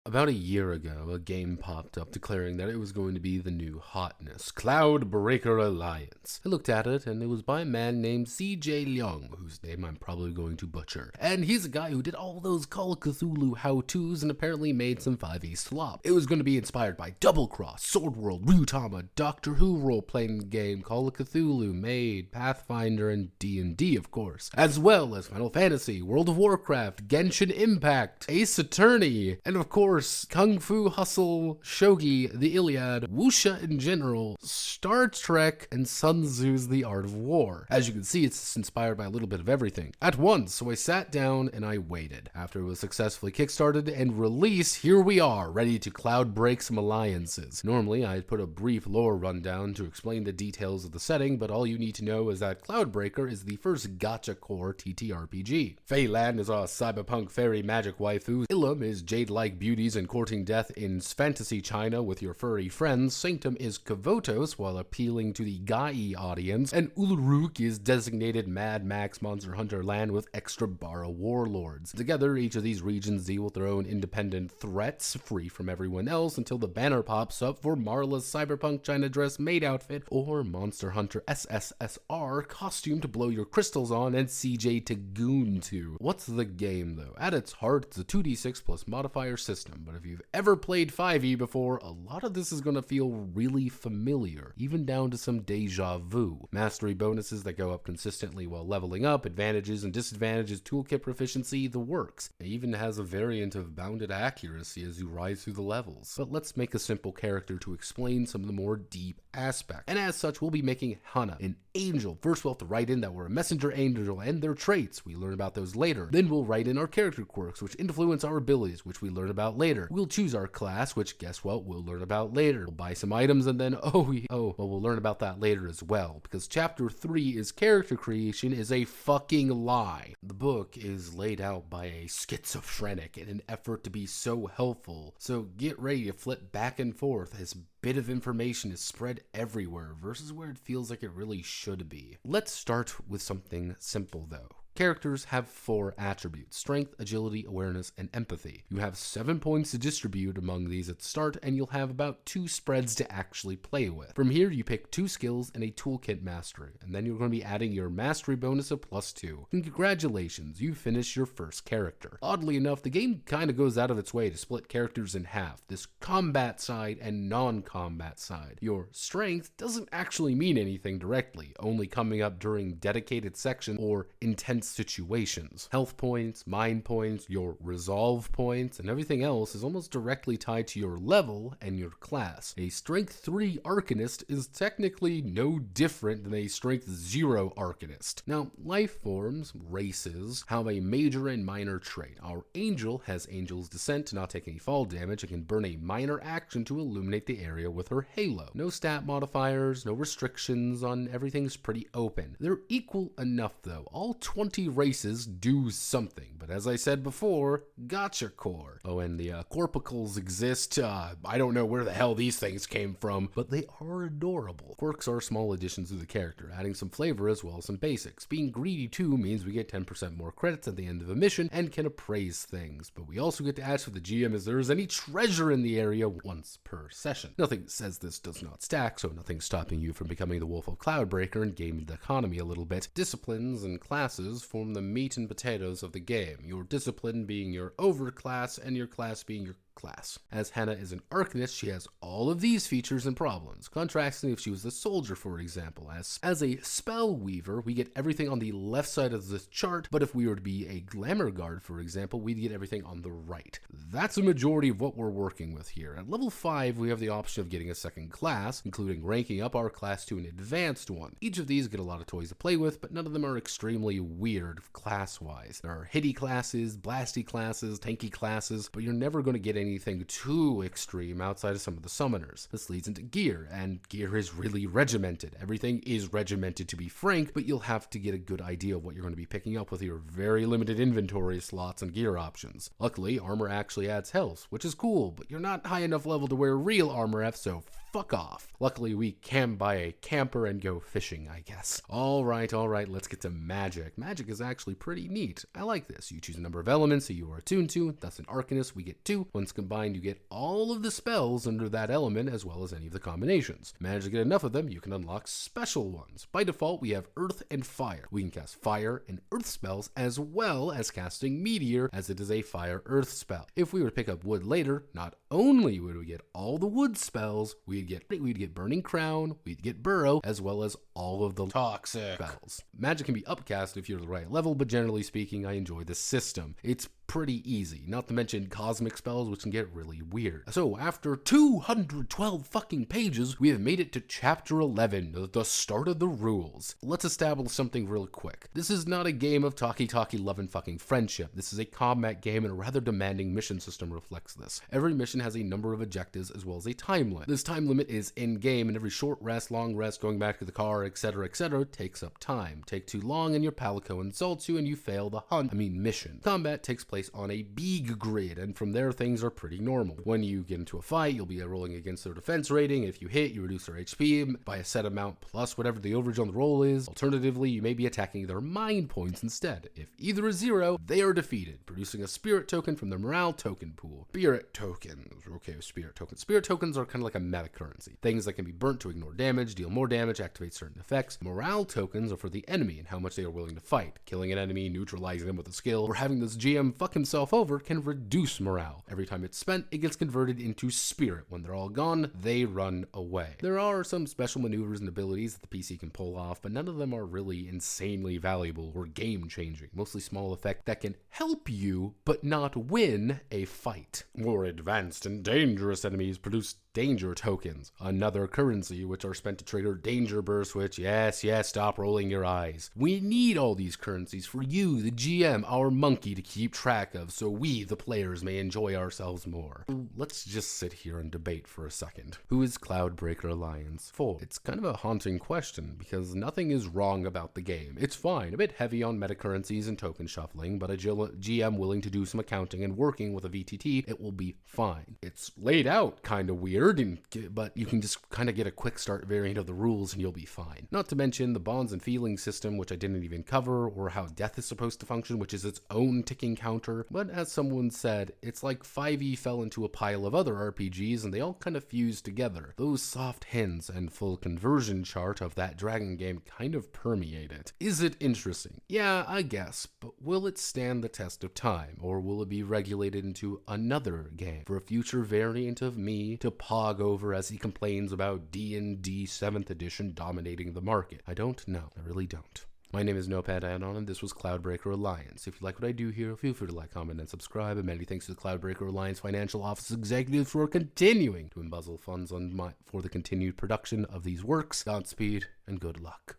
About a year ago, a game popped up declaring that it was going to be the new hotness, Cloudbreaker Alliance. I looked at it, and it was by a man named CJ Leung, whose name I'm probably going to butcher. And he's a guy who did all those Call of Cthulhu how-tos and apparently made some 5e slop. It was going to be inspired by Double Cross, Sword World, Ryutama, Doctor Who role-playing game, Call of Cthulhu, Maid, Pathfinder, and D&D, of course, as well as Final Fantasy, World of Warcraft, Genshin Impact, Ace Attorney, and of course, Kung Fu Hustle, Shogi, The Iliad, Wuxia in general, Star Trek, and Sun Tzu's The Art of War. As you can see, it's inspired by a little bit of everything at once, so I sat down and I waited. After it was successfully kickstarted and released, here we are, ready to cloud break some alliances. Normally, I'd put a brief lore rundown to explain the details of the setting, but all you need to know is that Cloudbreaker is the first Gachacore TTRPG. Feyland is a cyberpunk fairy magic waifu, Ilum is jade-like beauty and courting death in fantasy China with your furry friends, Sanctum is Kavotos while appealing to the Gai audience, and Uluruk is designated Mad Max Monster Hunter land with extra Bara warlords. Together, each of these regions deal with their own independent threats, free from everyone else, until the banner pops up for Marla's cyberpunk China dress maid outfit, or Monster Hunter SSR costume to blow your crystals on and CJ to goon to. What's the game though? At its heart, it's a 2d6 plus modifier system. But if you've ever played 5e before, a lot of this is going to feel really familiar, even down to some deja vu. Mastery bonuses that go up consistently while leveling up, advantages and disadvantages, toolkit proficiency, the works. It even has a variant of bounded accuracy as you rise through the levels. But let's make a simple character to explain some of the more deep aspects. And as such, we'll be making Hana, an angel. First, we'll have to write in that we're a messenger angel and their traits. We learn about those later. Then we'll write in our character quirks, which influence our abilities, which we learn about later. We'll choose our class, which guess what, we'll learn about later. We'll buy some items and then, we'll learn about that later as well, because chapter 3 is character creation is a fucking lie. The book is laid out by a schizophrenic in an effort to be so helpful, so get ready to flip back and forth as bit of information is spread everywhere versus where it feels like it really should be. Let's start with something simple though. Characters have 4 attributes: strength, agility, awareness, and empathy. You have 7 points to distribute among these at start, and you'll have about 2 spreads to actually play with. From here, you pick 2 skills and a toolkit mastery, and then you're going to be adding your mastery bonus of +2. Congratulations, you finished your first character. Oddly enough, the game kind of goes out of its way to split characters in half, this combat side and non-combat side. Your strength doesn't actually mean anything directly, only coming up during dedicated sections or intense situations. Health points, mind points, your resolve points, and everything else is almost directly tied to your level and your class. A strength 3 arcanist is technically no different than a strength 0 arcanist. Now, life forms, races, have a major and minor trait. Our angel has Angel's Descent to not take any fall damage and can burn a minor action to illuminate the area with her halo. No stat modifiers, no restrictions on everything's pretty open. They're equal enough though. All 20 races do something, but as I said before, Gachacore. Oh, and the corpicles exist. I don't know where the hell these things came from, but they are adorable. Quirks are small additions to the character, adding some flavor as well as some basics. Being greedy too means we get 10% more credits at the end of a mission and can appraise things, but we also get to ask for the GM if there is any treasure in the area once per session. Nothing says this does not stack, so nothing's stopping you from becoming the Wolf of Cloudbreaker and gaming the economy a little bit. Disciplines and classes form the meat and potatoes of the game, your discipline being your overclass and your class being your class. As Hannah is an arcanist, she has all of these features and problems, contrasting if she was a soldier, for example. As a spell weaver, we get everything on the left side of this chart, but if we were to be a glamour guard, for example, we'd get everything on the right. That's a majority of what we're working with here. At level 5, we have the option of getting a second class, including ranking up our class to an advanced one. Each of these get a lot of toys to play with, but none of them are extremely weird class-wise. There are hitty classes, blasty classes, tanky classes, but you're never going to get anything too extreme outside of some of the summoners. This leads into gear, and gear is really regimented. Everything is regimented, to be frank, but you'll have to get a good idea of what you're going to be picking up with your very limited inventory slots and gear options. Luckily, armor actually adds health, which is cool, but you're not high enough level to wear real armor F, so fuck off. Luckily, we can buy a camper and go fishing, I guess. All right, let's get to magic. Magic is actually pretty neat. I like this. You choose a number of elements that you are attuned to. That's an arcanist. We get 2. Once combined, you get all of the spells under that element as well as any of the combinations. Manage to get enough of them, you can unlock special ones. By default, we have earth and fire. We can cast fire and earth spells as well as casting meteor, as it is a fire-earth spell. If we were to pick up wood later, not only would we get all the wood spells, we'd get burning crown, we'd get burrow, as well as all of the toxic spells. Magic can be upcast if you're the right level, but generally speaking, I enjoy this system. It's pretty easy, not to mention cosmic spells, which can get really weird. So after 212 fucking pages, we have made it to chapter 11, the start of the rules. Let's establish something real quick. This is not a game of talky love and fucking friendship. This is a combat game, and a rather demanding mission system reflects this. Every mission has a number of objectives as well as a time limit. This time limit is in-game, and every short rest, long rest, going back to the car, etc., takes up time. Take too long and your palico insults you and you fail the mission. Combat takes place on a big grid, and from there things are pretty normal. When you get into a fight, you'll be rolling against their defense rating. If you hit, you reduce their HP by a set amount plus whatever the overage on the roll is. Alternatively, you may be attacking their mind points instead. If either is 0, they are defeated, producing a spirit token from their morale token pool. Spirit tokens. We're okay with spirit tokens. Spirit tokens are kind of like a meta currency. Things that can be burnt to ignore damage, deal more damage, activate certain effects. Morale tokens are for the enemy and how much they are willing to fight. Killing an enemy, neutralizing them with a skill, or having this GM fuck himself over can reduce morale. Every time it's spent, it gets converted into spirit. When they're all gone, they run away. There are some special maneuvers and abilities that the PC can pull off, but none of them are really insanely valuable or game-changing. Mostly small effects that can help you, but not win a fight. More advanced and dangerous enemies produce danger tokens, another currency which are spent to trigger danger bursts, which, yes, stop rolling your eyes. We need all these currencies for you, the GM, our monkey, to keep track of, so we, the players, may enjoy ourselves more. Let's just sit here and debate for a second. Who is Cloudbreaker Alliance for? It's kind of a haunting question, because nothing is wrong about the game. It's fine, a bit heavy on meta currencies and token shuffling, but a GM willing to do some accounting and working with a VTT, it will be fine. It's laid out kind of weird, but you can just kind of get a quick start variant of the rules and you'll be fine. Not to mention the bonds and feelings system, which I didn't even cover, or how death is supposed to function, which is its own ticking counter. But as someone said, it's like 5e fell into a pile of other RPGs and they all kind of fused together. Those soft hints and full conversion chart of that dragon game kind of permeate it. Is it interesting? Yeah, I guess, but will it stand the test of time, or will it be regulated into another game for a future variant of me to pog over as he complains about D&D 7th edition dominating the market? I don't know. I really don't. My name is Notepad, and this was Cloudbreaker Alliance. If you like what I do here, feel free to like, comment, and subscribe. And many thanks to the Cloudbreaker Alliance Financial Office executives for continuing to embezzle funds for the continued production of these works. Godspeed and good luck.